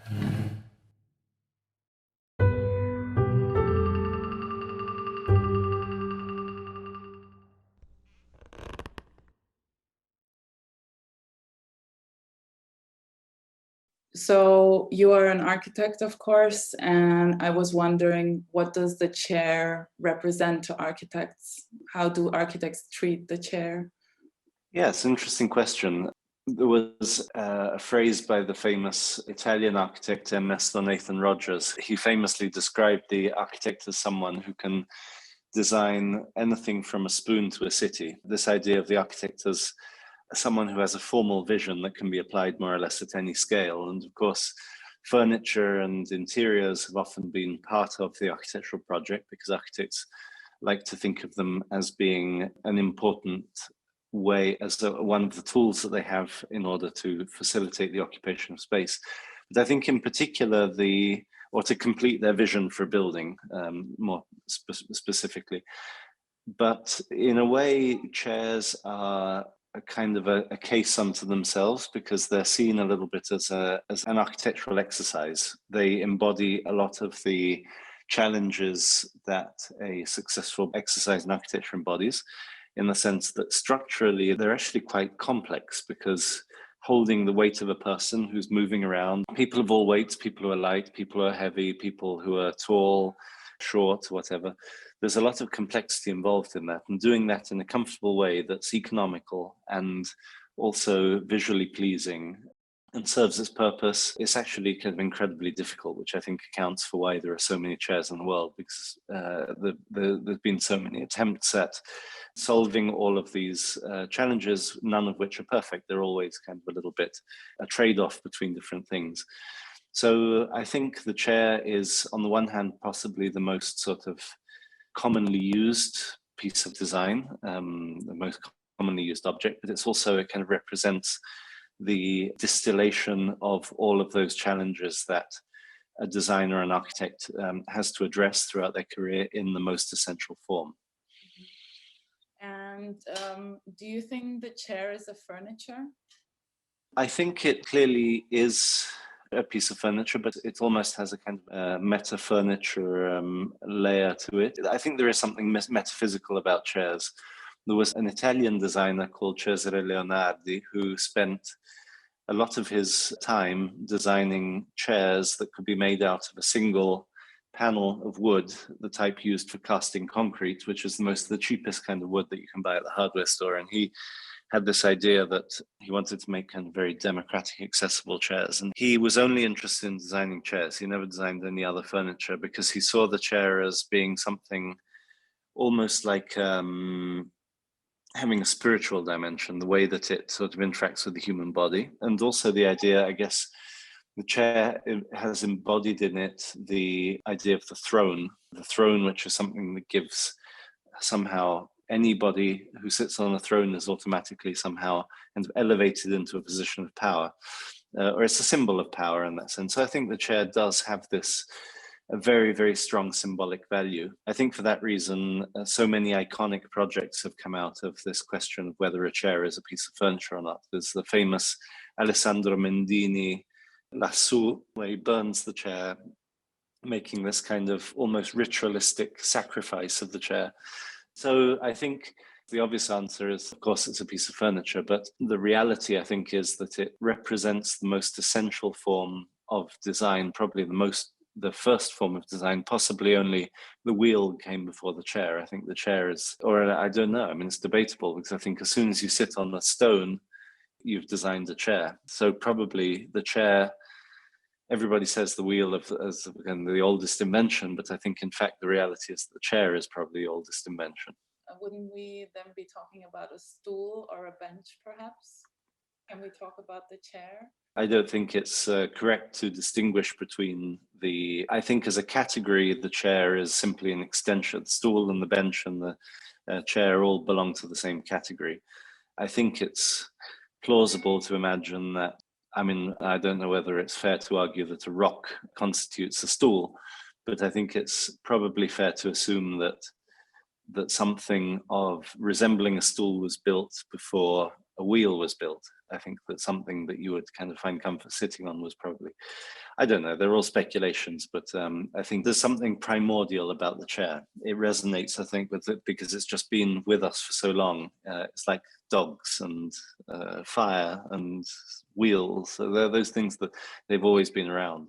So you are an architect, of course, and I was wondering, what does the chair represent to architects? How do architects treat the chair? Yeah, it's an interesting question. There was a phrase by the famous Italian architect Ernesto Nathan Rogers. He famously described the architect as someone who can design anything from a spoon to a city. This idea of the architect as someone who has a formal vision that can be applied more or less at any scale. And of course, furniture and interiors have often been part of the architectural project because architects like to think of them as being an important way, as one of the tools that they have in order to facilitate the occupation of space. But I think in particular, or to complete their vision for a building, more specifically. But in a way, chairs are a kind of a case unto themselves because they're seen a little bit as an architectural exercise. They embody a lot of the challenges that a successful exercise in architecture embodies, in the sense that structurally they're actually quite complex because holding the weight of a person who's moving around, people of all weights, people who are light, people who are heavy, people who are tall, short, whatever. There's a lot of complexity involved in that, and doing that in a comfortable way that's economical and also visually pleasing and serves its purpose, it's actually kind of incredibly difficult, which I think accounts for why there are so many chairs in the world, because there's been so many attempts at solving all of these challenges, none of which are perfect. They're always kind of a little bit a trade-off between different things. So I think the chair is, on the one hand, possibly the most sort of commonly used piece of design, the most commonly used object, but it's also, it kind of represents the distillation of all of those challenges that a designer and architect has to address throughout their career in the most essential form. And do you think the chair is a furniture? I think it clearly is a piece of furniture, but it almost has a kind of meta furniture layer to it. I think there is something metaphysical about chairs. There was an Italian designer called Cesare Leonardi who spent a lot of his time designing chairs that could be made out of a single panel of wood, the type used for casting concrete, which is the cheapest kind of wood that you can buy at the hardware store. And he had this idea that he wanted to make kind of very democratic, accessible chairs. And he was only interested in designing chairs. He never designed any other furniture because he saw the chair as being something almost like having a spiritual dimension, the way that it sort of interacts with the human body. And also the idea, I guess, the chair has embodied in it the idea of the throne, which is something that gives somehow anybody who sits on a throne is automatically somehow kind of elevated into a position of power, or it's a symbol of power in that sense. So I think the chair does have this a very, very strong symbolic value. I think for that reason, so many iconic projects have come out of this question of whether a chair is a piece of furniture or not. There's the famous Alessandro Mendini Lassù, where he burns the chair, making this kind of almost ritualistic sacrifice of the chair. So I think the obvious answer is, of course, it's a piece of furniture, but the reality, I think, is that it represents the most essential form of design, probably the first form of design. Possibly only the wheel came before the chair. I think the chair is, or I don't know, I mean, it's debatable, because I think as soon as you sit on a stone, you've designed a chair. So probably the chair, everybody says the wheel as the oldest invention, but I think in fact the reality is the chair is probably the oldest invention. Wouldn't we then be talking about a stool or a bench, perhaps? Can we talk about the chair? I don't think it's correct to distinguish between I think as a category, the chair is simply an extension. The stool and the bench and the chair all belong to the same category. I think it's plausible to imagine that, I mean, I don't know whether it's fair to argue that a rock constitutes a stool, but I think it's probably fair to assume that something of resembling a stool was built before a wheel was built. I think that something that you would kind of find comfort sitting on was probably, I don't know, they're all speculations, but I think there's something primordial about the chair. It resonates, I think, with it because it's just been with us for so long. It's like dogs and fire and wheels. So they're those things that they've always been around.